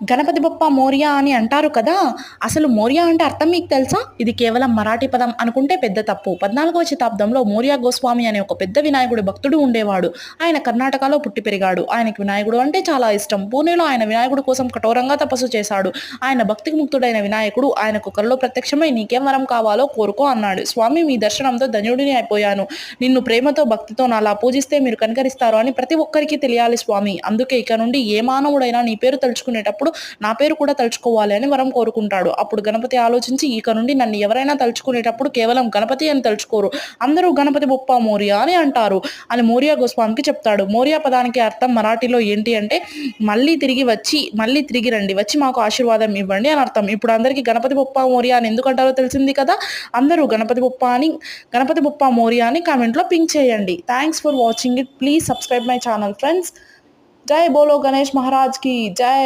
గణపతి బప్ప మోరియా అని అంటారు కదా! అసలు మోరియా అంటే అర్థం మీకు తెలుసా? ఇది కేవలం మరాఠీ పదం అనుకుంటే పెద్ద తప్పు. 14వ శతాబ్దంలో మోరియా గోస్వామి అనే ఒక పెద్ద వినాయకుడి భక్తుడు ఉండేవాడు. ఆయన కర్ణాటకలో పుట్టి పెరిగాడు. ఆయనకి వినాయకుడు అంటే చాలా ఇష్టం. పూణేలో ఆయన వినాయకుడి కోసం కఠోరంగా తపస్సు చేశాడు. ఆయన భక్తికి ముక్తుడైన వినాయకుడు ఆయనకు కలలో ప్రత్యక్షమై "నీకేం వరం కావాలో కోరుకో" అన్నాడు. "స్వామి, మీ దర్శనంతో ధన్యుడిని అయిపోయాను. నిన్ను ప్రేమతో, భక్తితో నాలా పూజిస్తే మీరు కనికరిస్తారు అని ప్రతి ఒక్కరికి తెలియాలి స్వామి. అందుకే ఇక నుండి ఏ మానవుడైనా నీ పేరు తలుచుకునేటప్పుడు నా పేరు కూడా తలుచుకోవాలి" అని వరం కోరుకుంటాడు. అప్పుడు గణపతి ఆలోచించి, ఇక నుండి నన్ను ఎవరైనా తలుచుకునేటప్పుడు కేవలం గణపతి అని తలుచుకోరు, అందరూ గణపతి బప్ప మోరియా అని అంటారు అని మోరియా గోస్వామికి చెప్తాడు. మోరియా పదానికి అర్థం మరాఠీలో ఏంటి అంటే మళ్ళీ తిరిగి రండి, వచ్చి మాకు ఆశీర్వాదం ఇవ్వండి అని అర్థం. ఇప్పుడు అందరికీ గణపతి బప్ప మోరియా అని ఎందుకు అంటారో తెలిసింది కదా. అందరూ గణపతి బప్ప మోరియా అని కామెంట్లో పింక్ చేయండి. Thanks for watching it. Please subscribe my channel friends. జై బోలో గణేష్ మహారాజ్ కి జై.